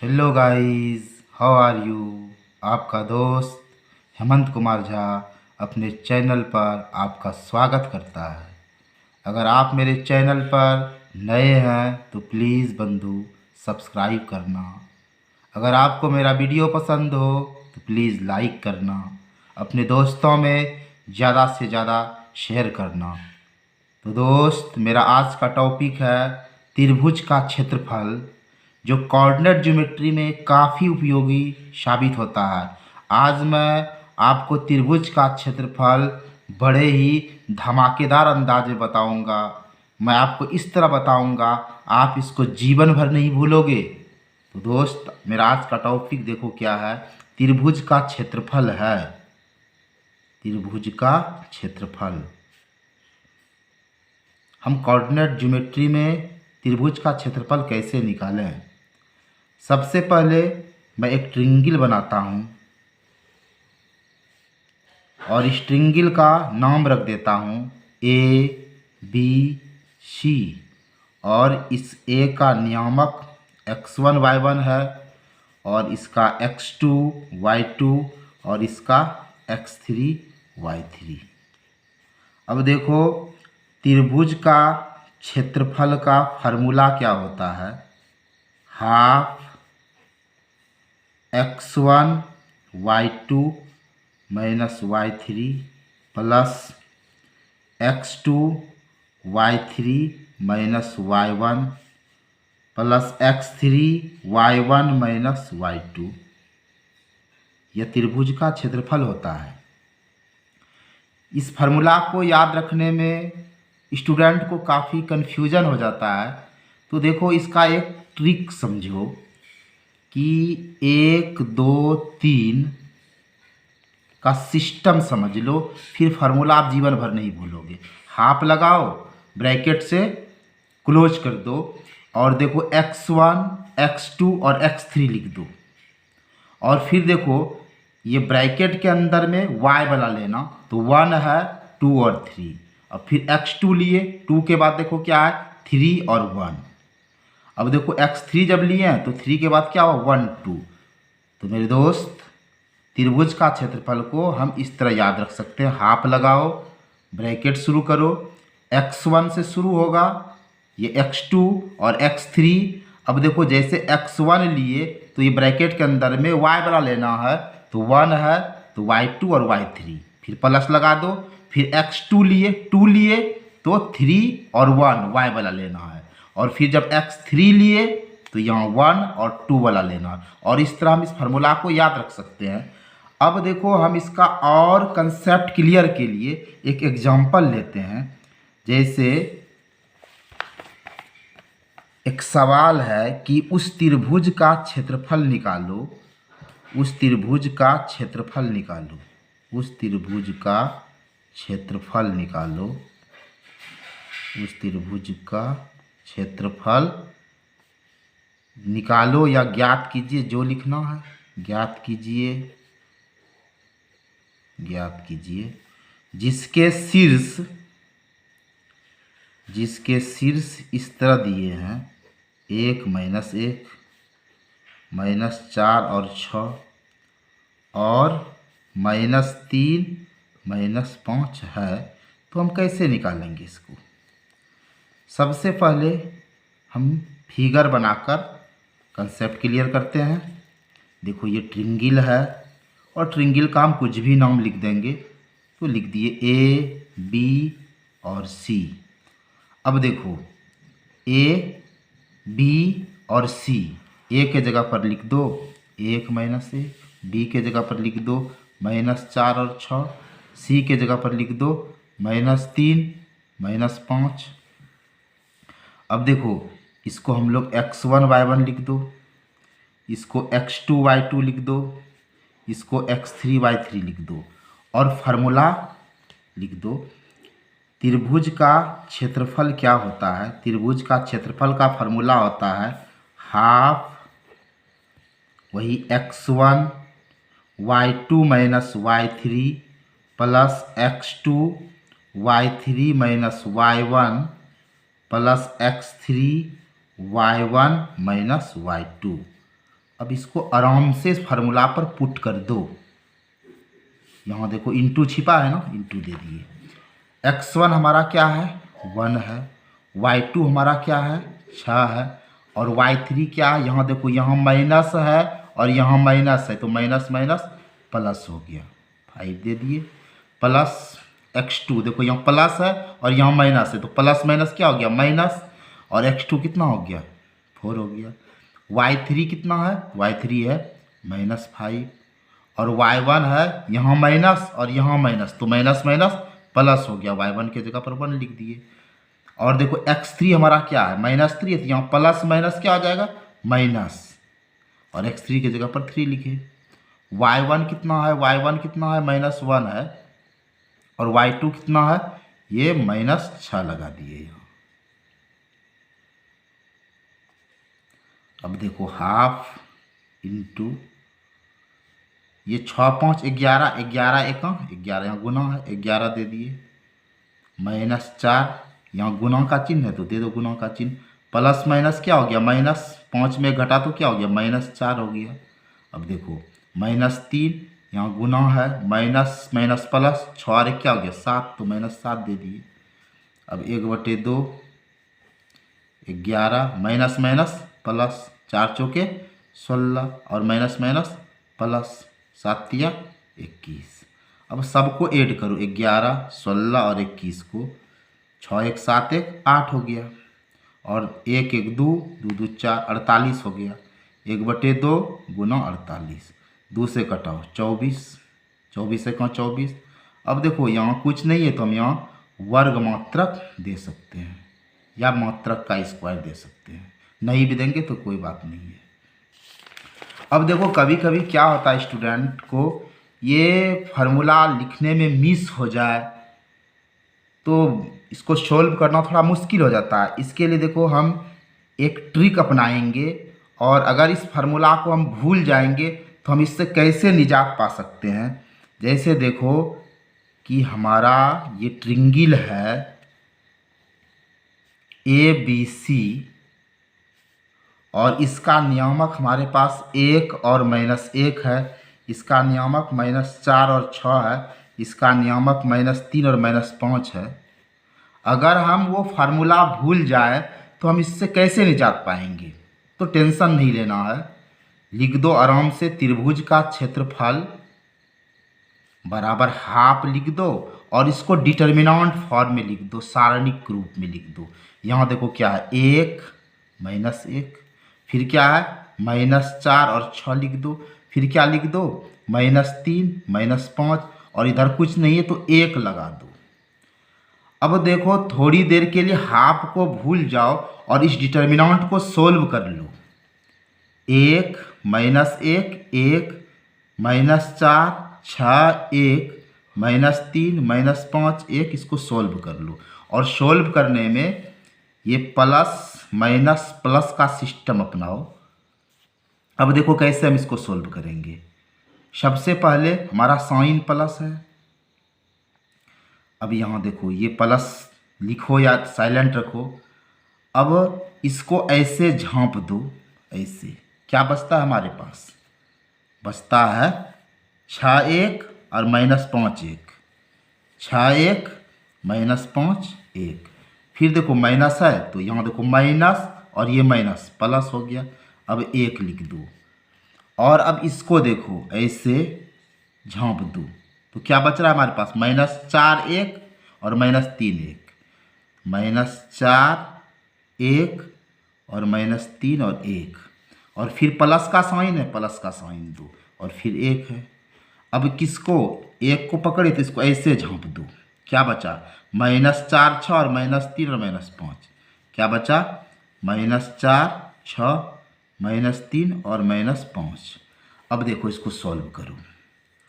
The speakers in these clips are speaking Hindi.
Hello guys, how are you. आपका दोस्त हेमंत कुमार झा अपने चैनल पर आपका स्वागत करता है। अगर आप मेरे चैनल पर नए हैं तो प्लीज़ बंधु सब्सक्राइब करना। अगर आपको मेरा वीडियो पसंद हो तो प्लीज़ लाइक करना, अपने दोस्तों में ज़्यादा से ज़्यादा शेयर करना। तो दोस्त, मेरा आज का टॉपिक है त्रिभुज का क्षेत्रफल, जो कोऑर्डिनेट ज्योमेट्री में काफ़ी उपयोगी साबित होता है। आज मैं आपको त्रिभुज का क्षेत्रफल बड़े ही धमाकेदार अंदाज में बताऊंगा। मैं आपको इस तरह बताऊंगा, आप इसको जीवन भर नहीं भूलोगे। तो दोस्त, मेरा आज का टॉपिक देखो क्या है। त्रिभुज का क्षेत्रफल है, त्रिभुज का क्षेत्रफल। हम कोऑर्डिनेट ज्योमेट्री में त्रिभुज का क्षेत्रफल कैसे निकालें। सबसे पहले मैं एक ट्रिंगल बनाता हूँ और इस ट्रिंगल का नाम रख देता हूँ ABC, और इस A का नियामक x1 y1 है, और इसका x2 y2 और इसका x3 y3। अब देखो, त्रिभुज का क्षेत्रफल का फार्मूला क्या होता है। Half x1 y2 minus y3 plus x2 y3 minus y1 plus x3 y1 minus y2। यह त्रिभुज का क्षेत्रफल होता है। इस फार्मूला को याद रखने में स्टूडेंट को काफ़ी कन्फ्यूजन हो जाता है। तो देखो, इसका एक ट्रिक समझो कि 1 2 3 का सिस्टम समझ लो, फिर फार्मूला आप जीवन भर नहीं भूलोगे। हाफ लगाओ, ब्रैकेट से क्लोज कर दो, और देखो x1 x2 और x3 लिख दो, और फिर देखो ये ब्रैकेट के अंदर में y वाला लेना, तो 1 है 2 और 3, और फिर x2 लिए, 2 के बाद देखो क्या है 3 और 1। अब देखो x3 जब लिए हैं तो 3 के बाद क्या हो 1 2। तो मेरे दोस्त, त्रिभुज का क्षेत्रफल को हम इस तरह याद रख सकते हैं। हाफ लगाओ, ब्रैकेट शुरू करो, x1 से शुरू होगा, ये x2 और x3। अब देखो जैसे x1 लिए तो ये ब्रैकेट के अंदर में y वाला लेना है, तो 1 है तो y2 और y3, फिर प्लस लगा दो। फिर x2 लिए, 2 लिए तो 3 और 1 y वाला लेना है, और फिर जब x3 लिए तो यहाँ 1 और 2 वाला लेना है। और इस तरह हम इस फार्मूला को याद रख सकते हैं। अब देखो, हम इसका और कंसेप्ट क्लियर के लिए एक एग्जांपल लेते हैं। जैसे एक सवाल है कि उस त्रिभुज का क्षेत्रफल निकालो, उस त्रिभुज का क्षेत्रफल निकालो, उस त्रिभुज का क्षेत्रफल निकालो, उस त्रिभुज का क्षेत्रफल निकालो या ज्ञात कीजिए, जो लिखना है ज्ञात कीजिए, ज्ञात कीजिए। जिसके शीर्ष इस तरह दिए हैं 1 माइनस 1 माइनस 4 और 6 और माइनस 3 माइनस 5 है। तो हम कैसे निकालेंगे इसको। सबसे पहले हम फिगर बनाकर कंसेप्ट क्लियर करते हैं। देखो ये ट्रिंगल है, और ट्रिंगल का हम कुछ भी नाम लिख देंगे, तो लिख दिए A B और C। अब देखो A B और C, A के जगह पर लिख दो 1 माइनस 1, B के जगह पर लिख दो माइनस 4 और 6, C के जगह पर लिख दो माइनस 3 माइनस 5। अब देखो, इसको हम लोग x1 y1 लिख दो, इसको x2 y2 लिख दो, इसको x3 y3 लिख दो, और फार्मूला लिख दो। त्रिभुज का क्षेत्रफल क्या होता है। त्रिभुज का क्षेत्रफल का फार्मूला होता है हाफ वही x1 y2 minus y3 plus x2 y3 minus y1 plus x3 y1 minus y2। अब इसको आराम से इस फार्मूला पर पुट कर दो। यहाँ देखो इंटू छिपा है ना, इंटू दे दिए। x1 हमारा क्या है 1 है, y2 हमारा क्या है 6 है, और y3 क्या है, यहाँ देखो यहाँ माइनस है और यहाँ माइनस है, तो माइनस माइनस प्लस हो गया 5 दे दिए। प्लस x2 देखो यहाँ प्लस है और यहाँ माइनस है, तो प्लस माइनस क्या हो गया माइनस, और x2 कितना हो गया 4 हो गया। y3 कितना है, y3 है -5, और y1 है यहाँ माइनस और यहाँ माइनस, तो माइनस माइनस प्लस हो गया, y1 के जगह पर 1 लिख दिए। और देखो x3 हमारा क्या है -3 है, तो यहाँ प्लस माइनस क्या हो जाएगा माइनस, और x3 के जगह पर 3 लिखे। y1 कितना है, y1 कितना है -1 है, और y2 कितना है ये -6 लगा दिए यहाँ। अब देखो हाफ इंटू ये 6 5 11, 11 1 11 यहाँ गुना है 11 दे दिए, -4 यहाँ गुना का चिन्ह है तो दे दो गुना का चिन्ह, प्लस माइनस क्या हो गया -5 में घटा तो क्या हो गया -4 हो गया। अब देखो -3 यहाँ गुना है माइनस माइनस प्लस 6 और क्या हो गया 7, तो -7 दे दिए। अब 1/2 11 माइनस माइनस प्लस 4 चौके 16 और माइनस माइनस प्लस 7 तिया 21। अब सबको ऐड करो 11 16 और 21 को, 6 1 7 1 8 हो गया, और 1 1 2 2 2 4 48 हो गया, 1/2 गुना 48, 2 से कटाओ 24, 24 1 24। अब देखो यहाँ कुछ नहीं है तो हम यहाँ वर्ग मात्रक दे सकते हैं या मात्रक का स्क्वायर दे सकते हैं, नहीं भी देंगे तो कोई बात नहीं है। अब देखो कभी कभी क्या होता है स्टूडेंट को ये फार्मूला लिखने में मिस हो जाए तो इसको सॉल्व करना थोड़ा मुश्किल हो जाता है। इसके लिए देखो हम एक ट्रिक अपनाएंगे, और अगर इस फार्मूला को हम भूल जाएंगे तो हम इससे कैसे निजात पा सकते हैं। जैसे देखो कि हमारा ये ट्रिंगल है ABC और इसका नियामक हमारे पास 1 और -1 है, इसका नियामक -4 और 6 है, इसका नियामक -3 और -5 है। अगर हम वो फार्मूला भूल जाए तो हम इससे कैसे निजात पाएंगे, तो टेंशन नहीं लेना है, लिख दो आराम से त्रिभुज का क्षेत्रफल बराबर हाफ लिख दो, और इसको डिटर्मिनेंट फॉर्म में लिख दो, सारणिक रूप में लिख दो। यहाँ देखो क्या है 1 -1, फिर क्या है -4 और 6 लिख दो, फिर क्या लिख दो -3 -5, और इधर कुछ नहीं है तो 1 लगा दो। अब देखो थोड़ी देर के लिए हाफ को भूल जाओ और इस डिटर्मिनेंट को सोल्व कर लो। 1 -1 1 -4 6 1 -3 -5 1, इसको सोल्व कर लो। और सोल्व करने में ये प्लस माइनस प्लस का सिस्टम अपनाओ। अब देखो कैसे हम इसको सोल्व करेंगे। सबसे पहले हमारा साइन प्लस है, अब यहाँ देखो ये प्लस लिखो या साइलेंट रखो। अब इसको ऐसे झांप दो, ऐसे क्या बचता है हमारे पास, बचता है 6 1 और -5 1, 6 1 -5 1। फिर देखो माइनस है तो यहाँ देखो माइनस और ये माइनस प्लस हो गया, अब 1 लिख दो। और अब इसको देखो ऐसे झांप दो तो क्या बच रहा है हमारे पास -4 1 और -3 1, -4 1 और -3 और 1, और फिर प्लस का साइन है, प्लस का साइन दो, और फिर 1 है। अब किसको 1 को पकड़े तो इसको ऐसे झांप दो, क्या बचा -4 6 और -3 और -5, क्या बचा -4 6 -3 और -5। अब देखो इसको सॉल्व करो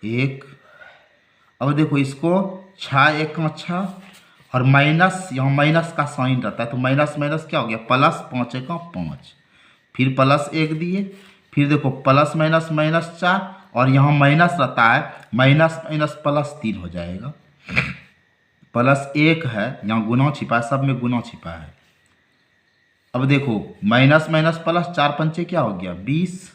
1। अब देखो इसको 6 1 6 और माइनस, यहाँ माइनस का साइन रहता है तो माइनस माइनस क्या हो गया प्लस, 5 1 5, फिर +1 दिए, फिर देखो प्लस माइनस -4 और यहाँ माइनस रहता है, माइनस माइनस +3 हो जाएगा, +1 है, यहाँ गुना छिपा है, सब में गुना छिपा है। अब देखो माइनस माइनस प्लस 4 पंचे क्या हो गया 20,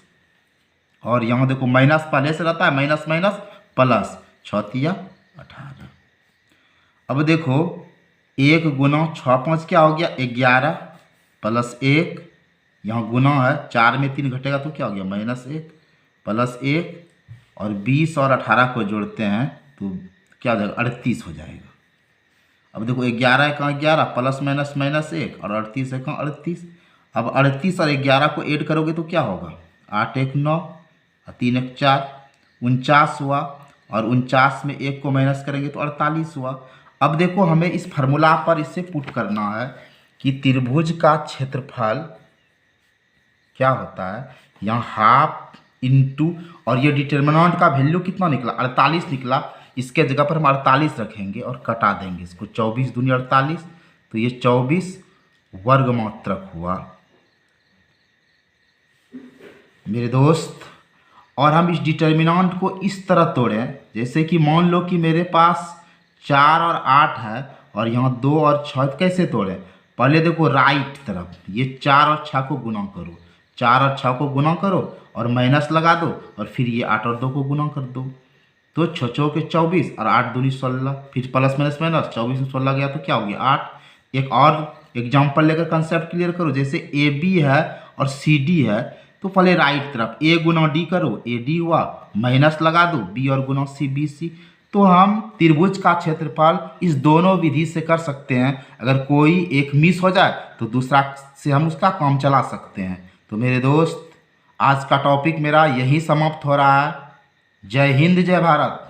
और यहाँ देखो माइनस पहले से रहता है, माइनस माइनस प्लस, 6 18। अब देखो 1 × 6 × 5 क्या हो गया 11 प्लस 1, यहाँ गुना है 4 में 3 घटेगा तो क्या हो गया -1 प्लस 1, और 20 और 18 को जोड़ते हैं तो क्या हो जाएगा 38 हो जाएगा। अब देखो 11 का 11 प्लस माइनस -1 और 38 का 38। अब 38 और 11 को ऐड करोगे तो क्या होगा 8 1 9 और 3 1 4, 49 हुआ, और 49 में 1 को माइनस करेंगे तो 48 हुआ। अब देखो हमें इस फार्मूला पर इससे पुट करना है कि त्रिभुज का क्षेत्रफल क्या होता है, यहाँ हाफ इंटू, और ये डिटर्मिनेंट का वैल्यू कितना निकला 48 निकला, इसके जगह पर हम 48 रखेंगे और कटा देंगे इसको, 24 दूनी 48, तो ये 24 वर्ग मात्रक हुआ मेरे दोस्त। और हम इस डिटर्मिनेंट को इस तरह तोड़ें, जैसे कि मान लो कि मेरे पास 4 और 8 है और यहाँ 2 और 6, कैसे तोड़ें, पहले देखो राइट तरफ ये 4 और 6 को गुना करो, 4 और 6 को गुना करो और माइनस लगा दो, और फिर ये 8 और 2 को गुना कर दो, तो 6 6 के 24 और 8 दूनी 16, फिर प्लस माइनस माइनस 24 में 16 गया तो क्या हो गया 8। एक और एग्जाम्पल लेकर कंसेप्ट क्लियर करो, जैसे ए बी है और सी डी है, तो पहले राइट तरफ ए गुना डी करो, ए डी हुआ, माइनस लगा दो बी और गुना सी बी सी। तो हम त्रिभुज का क्षेत्रफल इस दोनों विधि से कर सकते हैं, अगर कोई एक मिस हो जाए तो दूसरा से हम उसका काम चला सकते हैं। तो मेरे दोस्त आज का टॉपिक मेरा यही समाप्त हो रहा है। जय हिंद जय भारत।